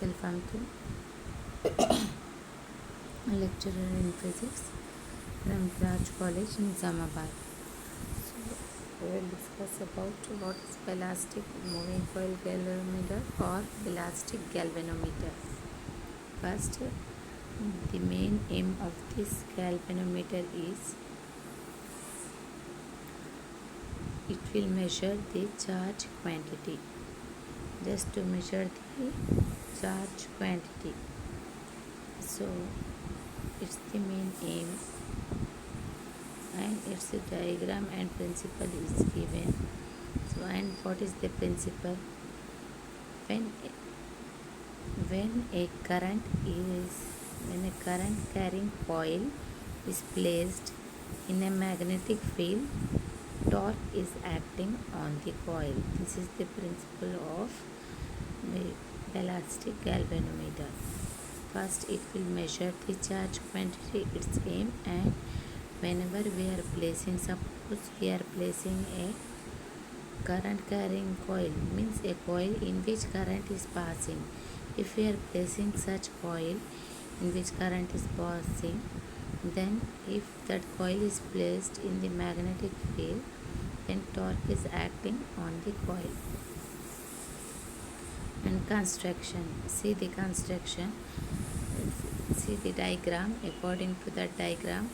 myself Amtul, a lecturer in physics from Raj College, Nizamabad. So, we will discuss about what is elastic moving coil galvanometer or elastic galvanometer. First, the main aim of this galvanometer is it will measure the charge quantity. Just to measure the charge quantity. So it's the main aim, and its diagram and principle is given. So, and what is the principle? When a current carrying coil is placed in a magnetic field, torque is acting on the coil. This is the principle of the elastic galvanometer. First, it will measure the charge quantity, its aim, and whenever we are placing, suppose we are placing a current carrying coil, means a coil in which current is passing. If we are placing such coil in which current is passing, then if that coil is placed in the magnetic field, then torque is acting on the coil. And construction, see the construction, see the diagram. According to that diagram,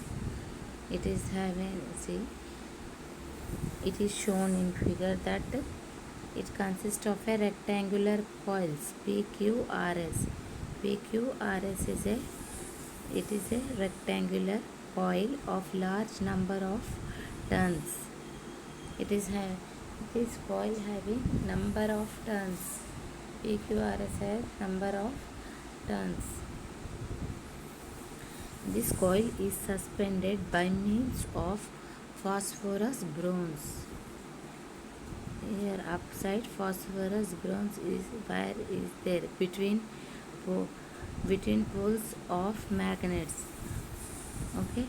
it is having, see, it is shown in figure that it consists of a rectangular coils PQRS. PQRS is a rectangular coil of large number of turns. This coil having number of turns. PQRS has number of turns. This coil is suspended by means of phosphorus bronze. Here upside phosphorus bronze is where is there between poles of magnets. Okay,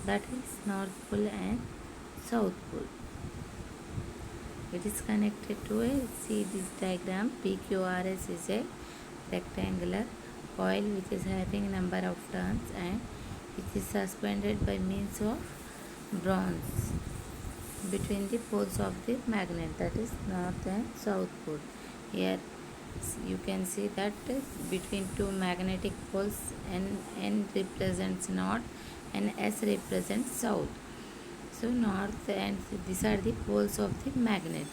that is North Pole and South Pole. It is connected to see this diagram. PQRS is a rectangular coil which is having number of turns, and it is suspended by means of bronze between the poles of the magnet, that is North and South Pole. Here you can see that between two magnetic poles, N represents North and S represents South. So North and these are the poles of the magnet.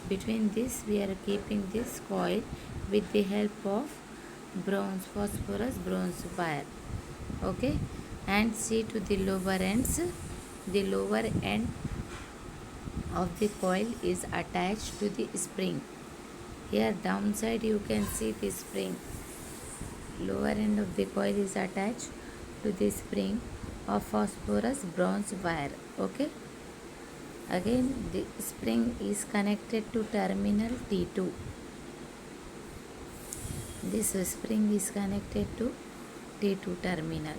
Between this we are keeping this coil with the help of phosphorus bronze wire. Okay, and see to the lower ends. The lower end of the coil is attached to the spring. Here downside you can see the spring. Lower end of the coil is attached to the spring of phosphorus bronze wire. Okay, again the spring is connected to terminal T2. This spring is connected to T2 terminal.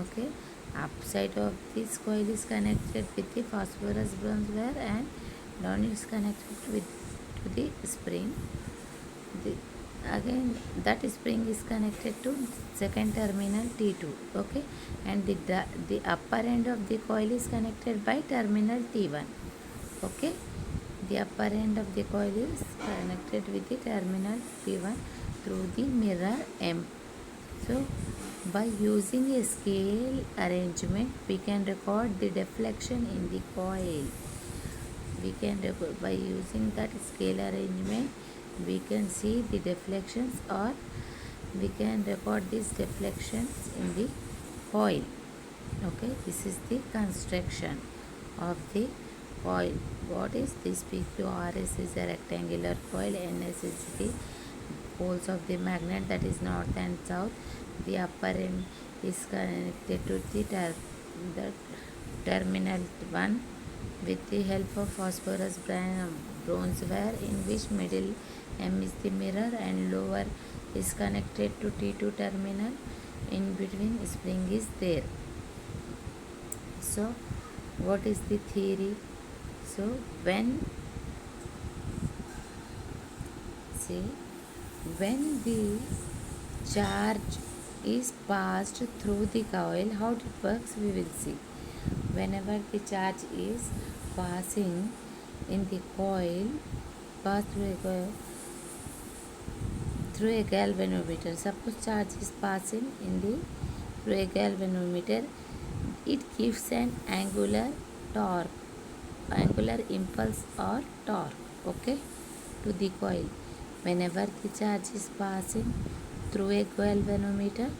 Okay, upside of this coil is connected with the phosphorus bronze wire, and down is connected to the spring. Again that spring is connected to second terminal T2. Okay, and the upper end of the coil is connected by terminal T1. Okay, the upper end of the coil is connected with the terminal T1 through the mirror M. So by using a scale arrangement, we can record the deflection in the coil. By using that scale arrangement, we can see the deflections, or we can record these deflections in the coil. Okay, this is the construction of the coil. What is this? PQRS is a rectangular coil. NS is the poles of the magnet, that is North and South. The upper end is connected to the terminal 1 with the help of phosphorus bronze wire, in which middle M is the mirror, and lower is connected to T2 terminal. In between spring is there. So what is the theory? So when When the charge is passed through the coil, how it works we will see. Whenever the charge is passing in the coil, pass through a galvanometer. Suppose charge is passing in the through a galvanometer, it gives an torque, angular impulse or torque, okay, to the coil. Whenever the charge is passing through a galvanometer,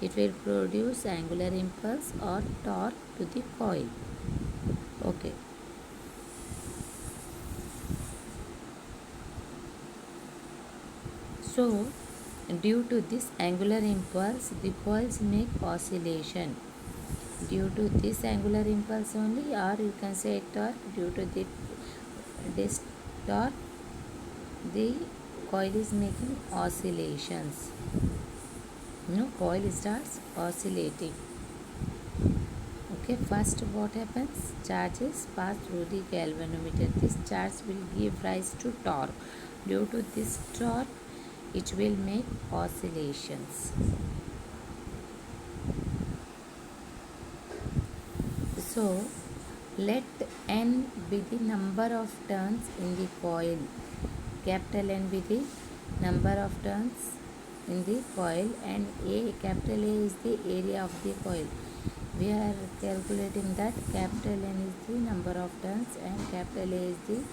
it will produce angular impulse or torque to the coil, okay. So, due to this angular impulse, the coils make oscillation. Due to this angular impulse only, or you can say torque, due to this torque, the coil is making oscillations. Coil starts oscillating. Okay, first what happens? Charges pass through the galvanometer. This charge will give rise to torque. Due to this torque, it will make oscillations. So, let N be the number of turns in the coil. Capital N be the number of turns in the coil, and capital A is the area of the coil. We are calculating that capital N is the number of turns and capital A is the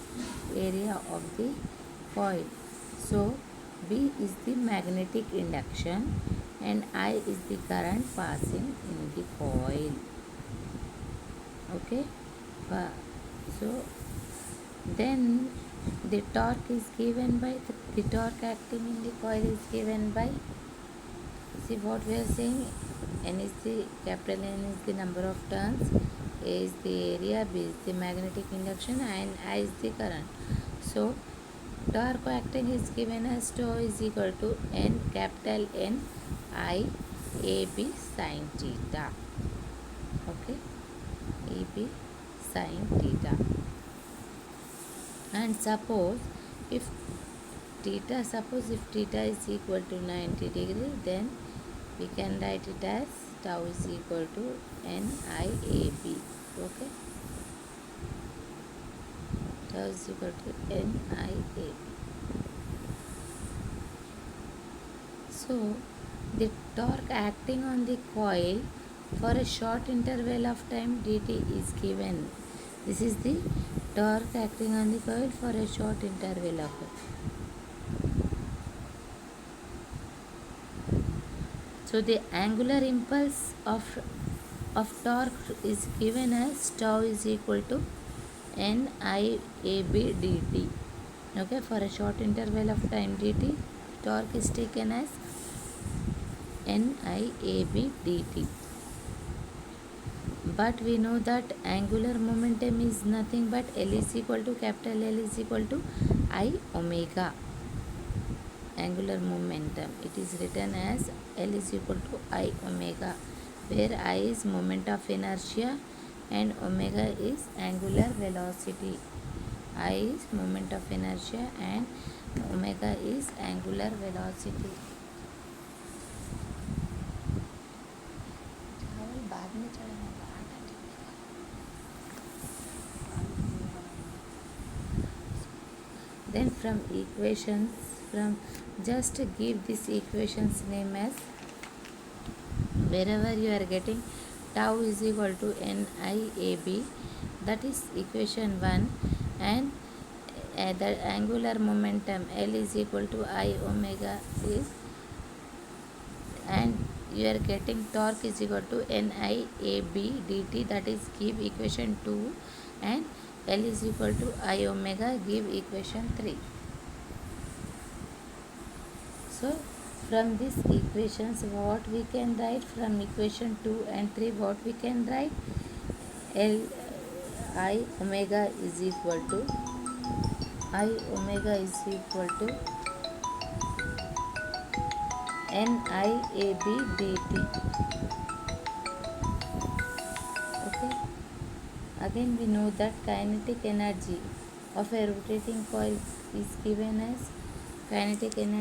area of the coil. So, B is the magnetic induction and I is the current passing in the coil. Okay, so then the torque is given by the torque acting in the coil is given by, see what we are saying, N is the capital N is the number of turns, A is the area, B is the magnetic induction and I is the current. So torque acting is given as tau is equal to N capital N I A B sin theta. Okay, A B sin theta. And suppose if theta is equal to 90 degree, then we can write it as tau is equal to NIAB. Okay, tau is equal to NIAB. So the torque acting on the coil for a short interval of time dt is given. This is the torque acting on the coil for a short interval of time. So the angular impulse of torque is given as tau is equal to NIAB dt. Okay, for a short interval of time dt, torque is taken as NIAB dt. But we know that angular momentum is nothing but L is equal to capital L is equal to I omega. Angular momentum, it is written as L is equal to I omega, where I is moment of inertia and omega is angular velocity. I is moment of inertia and omega is angular velocity. Then from just give this equations name as, wherever you are getting tau is equal to NIAB, that is equation 1, and the angular momentum L is equal to I omega is, and you are getting torque is equal to NIAB dt, that is give equation 2, and L is equal to I omega give equation 3. So from these equations what we can write, from equation 2 and 3 what we can write, L I omega is equal to NIAB dt. Okay, again we know that kinetic energy of a rotating coil is given as kinetic energy